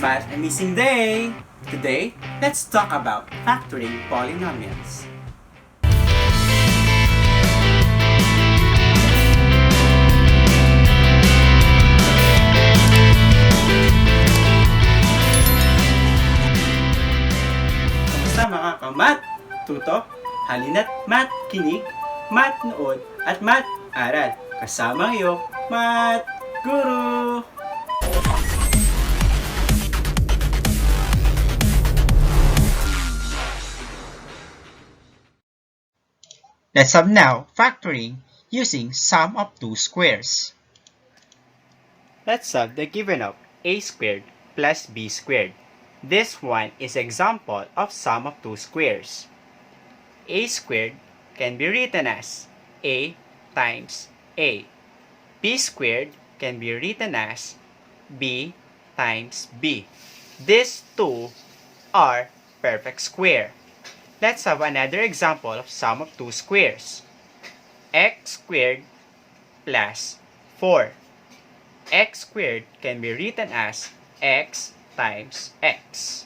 But a missing day! Today, let's talk about factoring polynomials. Kamusta mga kamat? Tuto, halina't mat kinig, mat nood, at mat aral. Kasama iyong mat guru! Let's have now factoring using sum of two squares. Let's solve the given of a squared plus b squared. This one is example of sum of two squares. A squared can be written as a times a. B squared can be written as b times b. These two are perfect square. Let's have another example of sum of two squares. X squared plus 4. X squared can be written as x times x.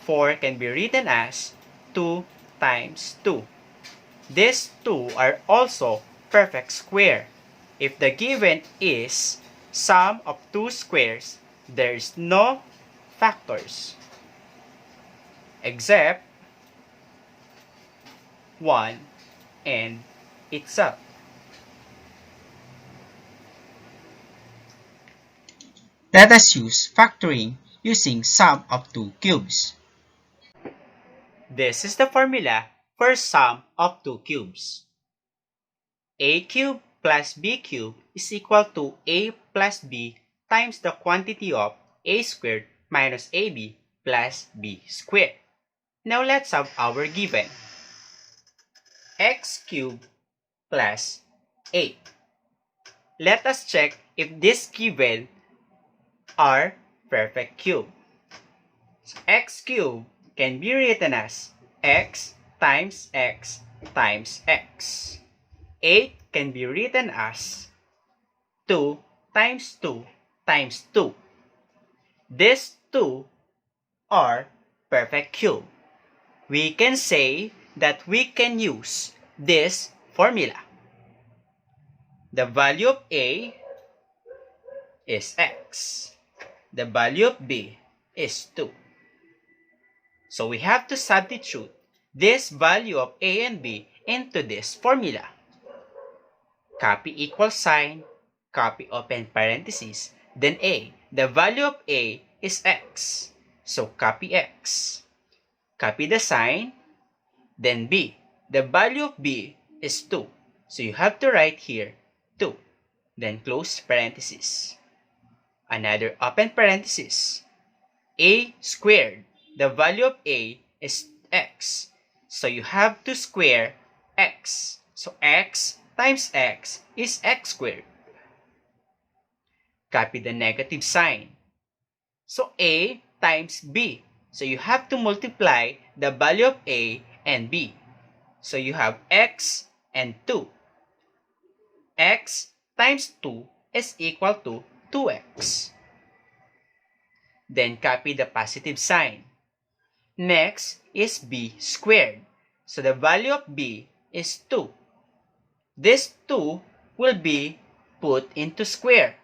4 can be written as 2 times 2. These two are also perfect square. If the given is sum of two squares, there is no factors except 1 and itself. Let us use factoring using sum of two cubes. This is the formula for sum of two cubes. A cubed plus b cubed is equal to a plus b times the quantity of a squared minus ab plus b squared. Now let's have our given. X cubed plus 8. Let us check if this given are perfect cube. So x cubed can be written as x times x times x. 8 can be written as 2 times 2 times 2. These two are perfect cube. We can say that we can use this formula. The value of A is x. The value of B is 2. So we have to substitute this value of A and B into this formula. Copy equal sign, copy open parenthesis, then A. The value of A is x. So copy x. Copy the sign, then B. The value of B is 2. So you have to write here 2. Then close parenthesis. Another open parenthesis. A squared. The value of A is x. So you have to square x. So x times x is x squared. Copy the negative sign. So A times B. So you have to multiply the value of A and B. So you have x and 2. X times 2 is equal to 2x. Then copy the positive sign. Next is b squared. So the value of b is 2. This 2 will be put into square.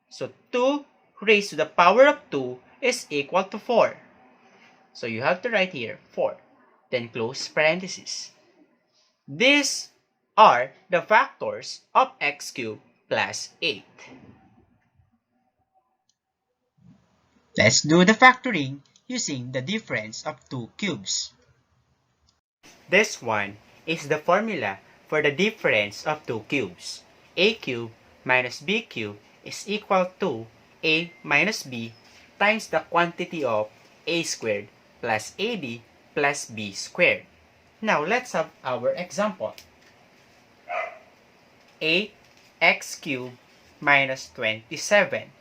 So 2 raised to the power of 2 is equal to 4. So you have to write here 4. Then close parenthesis. These are the factors of x cubed plus 8. Let's do the factoring using the difference of two cubes. This one is the formula for the difference of two cubes. A cubed minus b cubed is equal to a minus b times the quantity of a squared plus ab plus b squared. Now let's have our example. 8x cubed minus 27.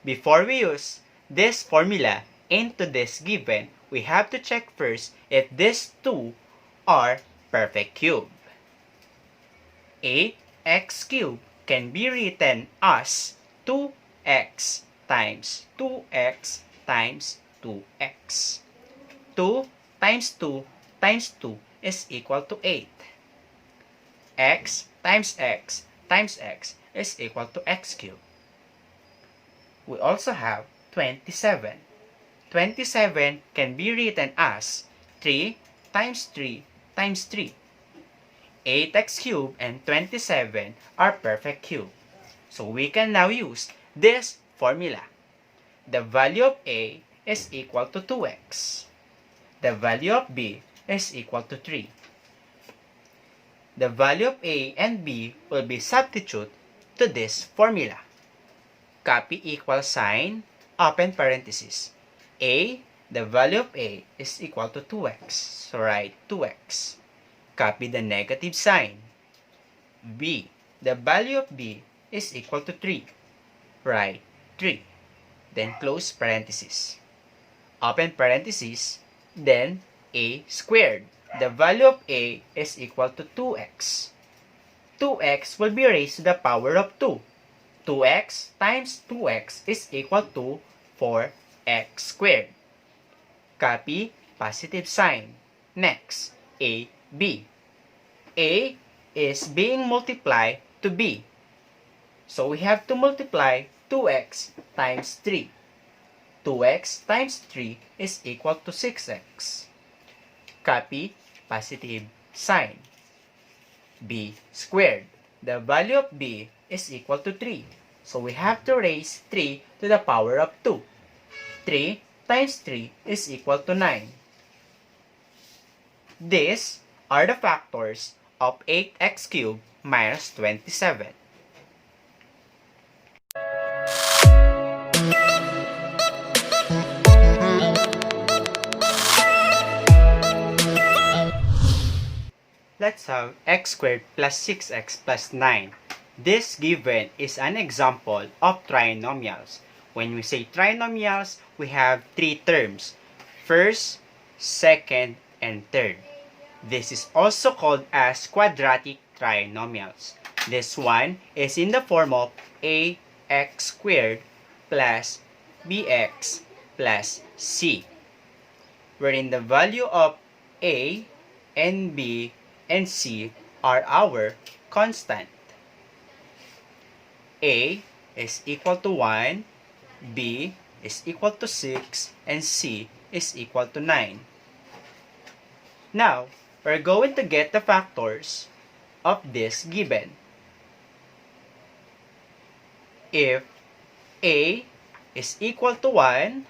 Before we use this formula into this given, we have to check first if these two are perfect cube. 8x cubed can be written as 2x times 2x times 2x. 2 times 2 times 2 is equal to 8. X times x times x is equal to x cubed. We also have 27. 27 can be written as 3 times 3 times 3. 8x cubed and 27 are perfect cube. So we can now use this formula. The value of A is equal to 2x. The value of B is equal to 3. The value of A and B will be substituted to this formula. Copy equal sign, open parenthesis. A, the value of A is equal to 2x. So write 2x. Copy the negative sign. B, the value of B is equal to 3. Write 3. Then close parenthesis. Open parenthesis. Then A squared. The value of A is equal to 2x. 2x will be raised to the power of 2. 2x times 2x is equal to 4x squared. Copy positive sign. Next, A, B. A is being multiplied to B. So we have to multiply 2x times 3. 2x times 3 is equal to 6x. Copy positive sign. B squared. The value of B is equal to 3. So we have to raise 3 to the power of 2. 3 times 3 is equal to 9. These are the factors of 8x cubed minus 27. Let's have x squared plus 6x plus 9. This given is an example of trinomials. When we say trinomials, we have three terms. First, second, and third. This is also called as quadratic trinomials. This one is in the form of ax squared plus bx plus c, wherein the value of a and b and c are our constant. A is equal to 1, B is equal to 6, and C is equal to 9. Now, we're going to get the factors of this given. If A is equal to 1,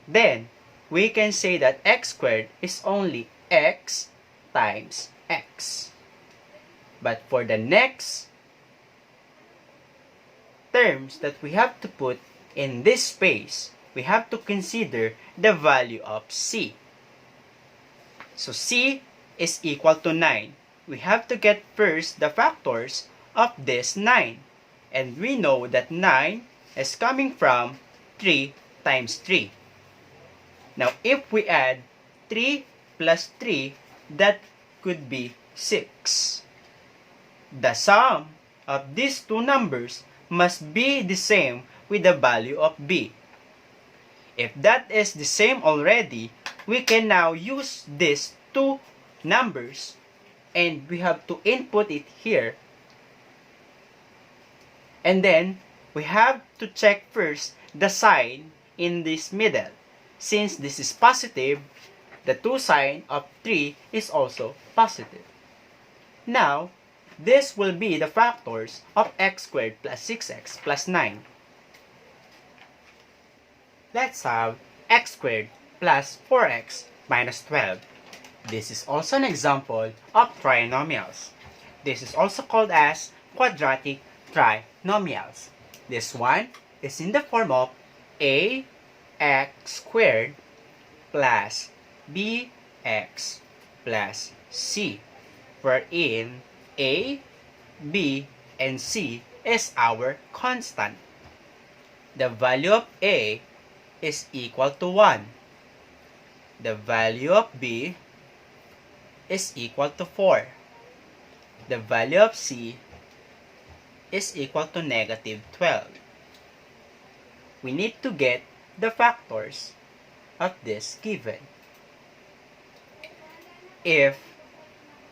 then we can say that x squared is only x times x. But for the next terms that we have to put in this space, we have to consider the value of c. So c is equal to 9. We have to get first the factors of this 9. And we know that 9 is coming from 3 times 3. Now if we add 3 plus 3, that could be 6. The sum of these two numbers must be the same with the value of b. If that is the same already, we can now use these two numbers and we have to input it here. And then we have to check first the sign in this middle. Since this is positive, the 2 sign of 3 is also positive. Now, this will be the factors of x squared plus 6x plus 9. Let's have x squared plus 4x minus 12. This is also an example of trinomials. This is also called as quadratic trinomials. This one is in the form of ax squared plus bx plus c, wherein a, b, and c is our constant. The value of a is equal to 1. The value of b is equal to 4. The value of c is equal to negative 12. we need to get the factors of this given. If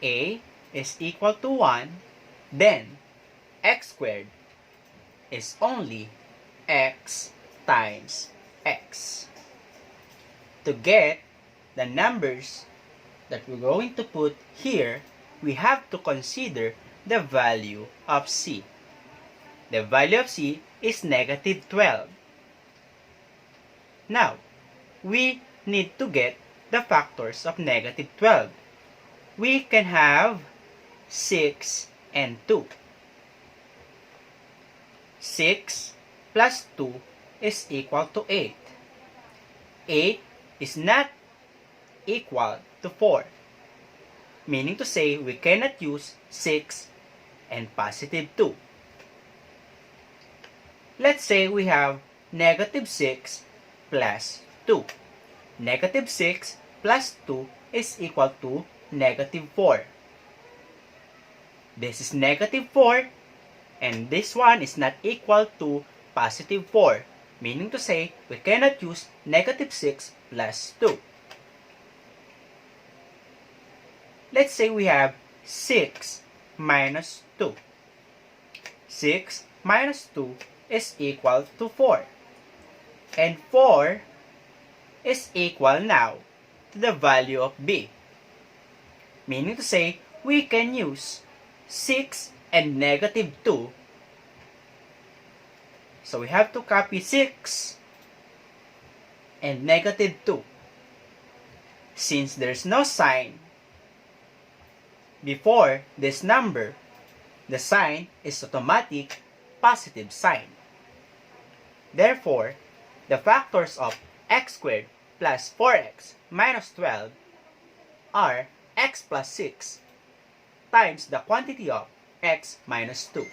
a is equal to 1, then x squared is only x times x. To get the numbers that we're going to put here, we have to consider the value of c. The value of c is negative 12. Now, we need to get the factors of negative 12. We can have 6 and 2. 6 plus 2 is equal to 8. 8 is not equal to 4. Meaning to say, we cannot use 6 and positive 2. Let's say we have negative 6 plus 2. Negative 6 plus 2 is equal to negative 4. This is negative 4, and this one is not equal to positive 4. Meaning to say, we cannot use negative 6 plus 2. Let's say we have 6 minus 2. 6 minus 2 is equal to 4. And 4 is equal now to the value of b. Meaning to say, we can use 6 and negative 2. So we have to copy 6 and negative 2. Since there's no sign before this number, the sign is automatic positive sign. Therefore, the factors of x squared plus 4x minus 12 are x plus 6 times the quantity of x minus 2.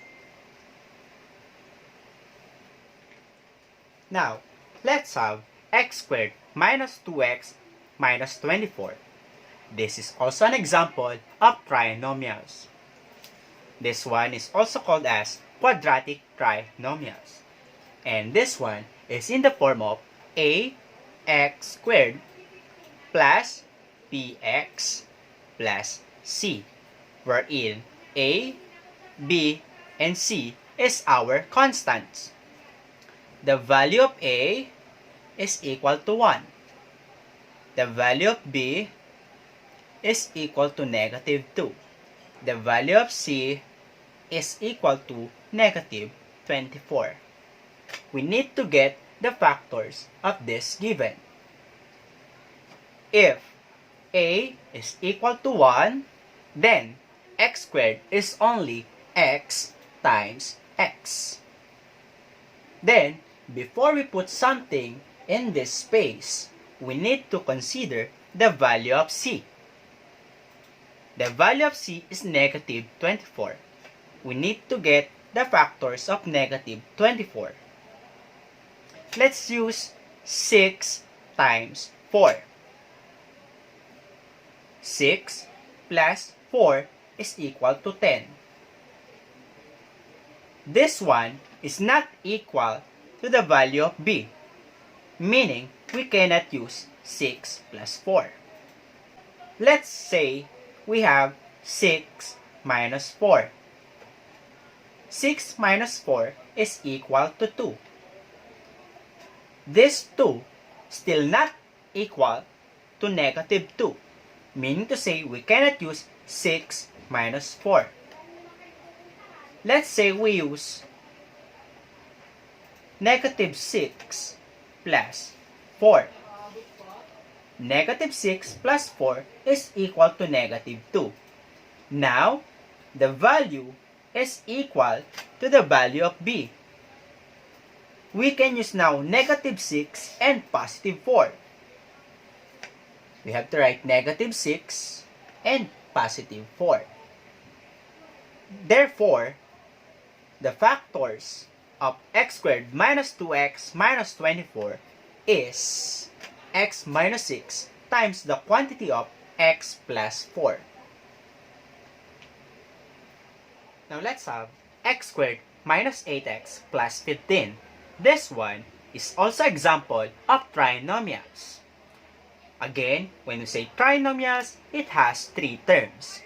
Now, let's have x squared minus 2x minus 24. This is also an example of trinomials. This one is also called as quadratic trinomials. And this one is in the form of ax squared plus bx plus c, wherein a, b, and c is our constants. The value of a is equal to 1. The value of b is equal to negative 2. The value of c is equal to negative 24. We need to get the factors of this given. If a is equal to 1, then x squared is only x times x. Then, before we put something in this space, we need to consider the value of c. The value of c is negative 24. We need to get the factors of negative 24. Let's use 6 times 4. 6 plus 4 is equal to 10. This one is not equal to the value of b, meaning we cannot use 6 plus 4. Let's say we have 6 minus 4. 6 minus 4 is equal to 2. This 2 still not equal to negative 2, meaning to say we cannot use 6 minus 4. Let's say we use negative 6 plus 4. Negative 6 plus 4 is equal to negative 2. Now, the value is equal to the value of b. We can use now negative 6 and positive 4. We have to write negative 6 and positive 4. Therefore, the factors of x squared minus 2x minus 24 is x minus 6 times the quantity of x plus 4. Now let's have x squared minus 8x plus 15. This one is also example of trinomials. Again, when we say trinomials, it has three terms.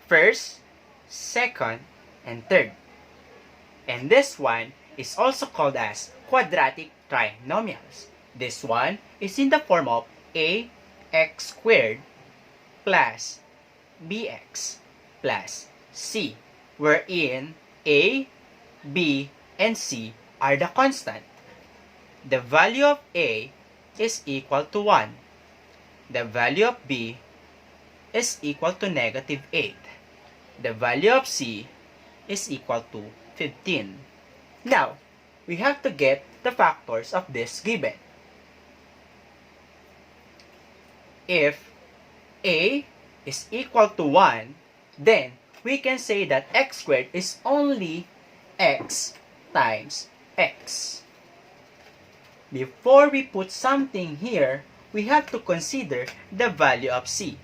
First, second, and third. And this one is also called as quadratic trinomials. This one is in the form of ax squared plus bx plus c, wherein a, b, and c are the constant. The value of a is equal to 1. The value of b is equal to negative 8. The value of c is equal to 15. Now, we have to get the factors of this given. If a is equal to 1, then we can say that x squared is only x times x. Before we put something here, we have to consider the value of c.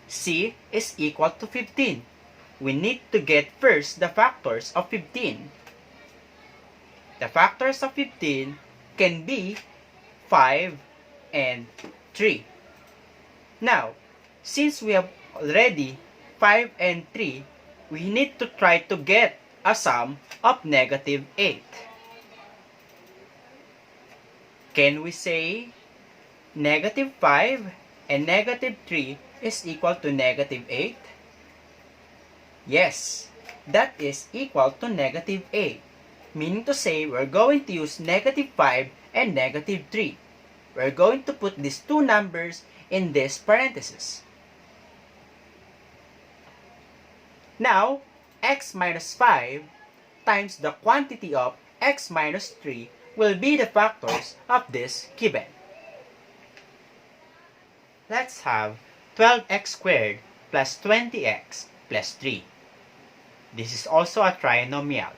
C is equal to 15. We need to get first the factors of 15. The factors of 15 can be 5 and 3. Now, since we have already 5 and 3, we need to try to get a sum of negative 8. Can we say negative 5 and negative 3 is equal to negative 8? Yes, that is equal to negative 8. Meaning to say, we're going to use negative 5 and negative 3. We're going to put these two numbers in this parenthesis. Now, x minus 5 times the quantity of x minus 3 will be the factors of this given. Let's have 12x squared plus 20x plus 3. This is also a trinomial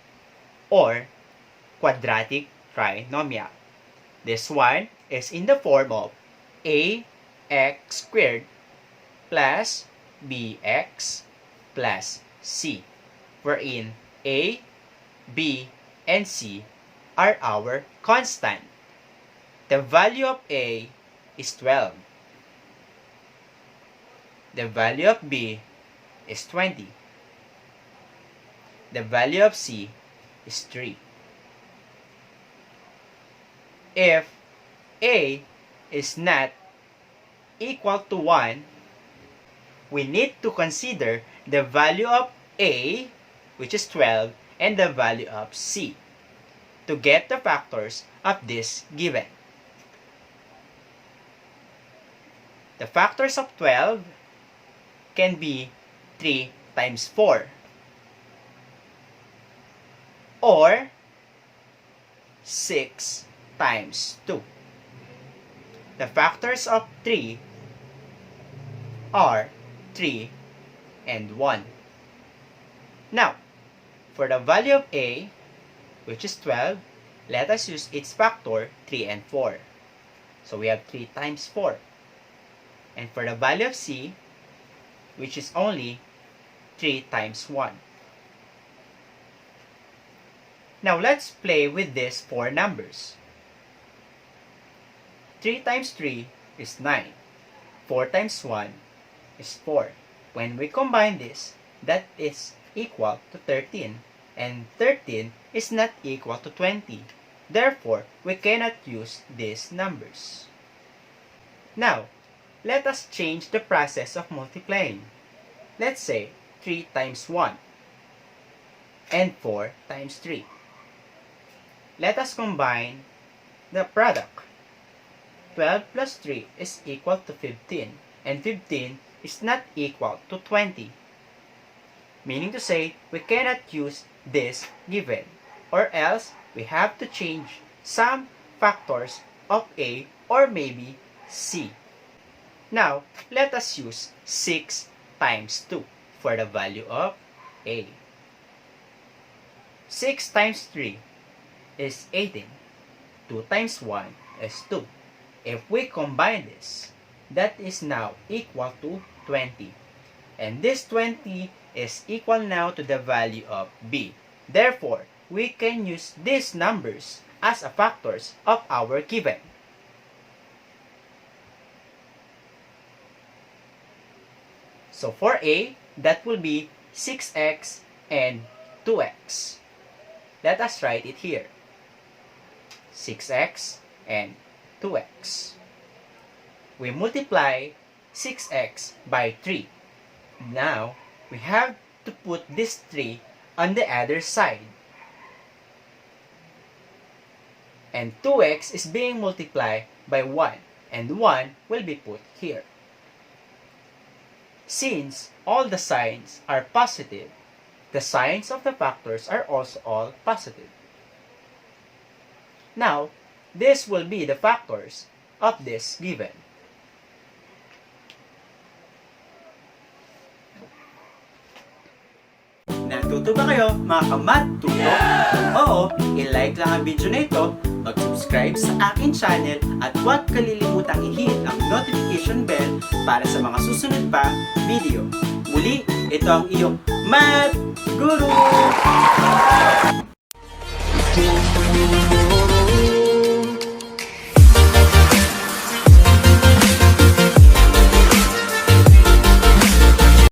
or quadratic trinomial. This one is in the form of ax squared plus bx plus c, wherein a, b, and c are our constant. The value of a is 12. The value of b is 20. The value of c is 3. If a is not equal to 1, we need to consider the value of a, which is 12, and the value of c to get the factors of this given. The factors of 12 can be 3 times 4 or 6 times 2. The factors of 3 are 3 and 1. Now, for the value of a, which is 12, let us use its factor 3 and 4. So we have 3 times 4. And for the value of c, which is only 3 times 1. Now let's play with these 4 numbers. 3 times 3 is 9. 4 times 1 is 4. When we combine this, that is equal to 13. And 13 is not equal to 20. Therefore, we cannot use these numbers. Now, let us change the process of multiplying. Let's say 3 times 1 and 4 times 3. Let us combine the product. 12 plus 3 is equal to 15, and 15 is not equal to 20. Meaning to say, we cannot use this given, or else we have to change some factors of a or maybe c. Now, let us use 6 times 2 for the value of a. 6 times 3 is 18. 2 times 1 is 2. If we combine this, that is now equal to 20. And this 20 is equal now to the value of b. Therefore, we can use these numbers as a factors of our given. So for A, that will be 6x and 2x. Let us write it here. 6x and 2x. We multiply 6x by 3. Now, we have to put this 3 on the other side. And 2x is being multiplied by 1, and 1 will be put here. Since all the signs are positive, the signs of the factors are also all positive. Now, this will be the factors of this given. Natuto ba kayo mga kamat tuto? Kung oo, i-like lang ang video na ito, mag-subscribe sa aking channel at huwag kalilimutang i-hit ang notification bell para sa mga susunod pa video. Muli, ito ang iyong Math Guru!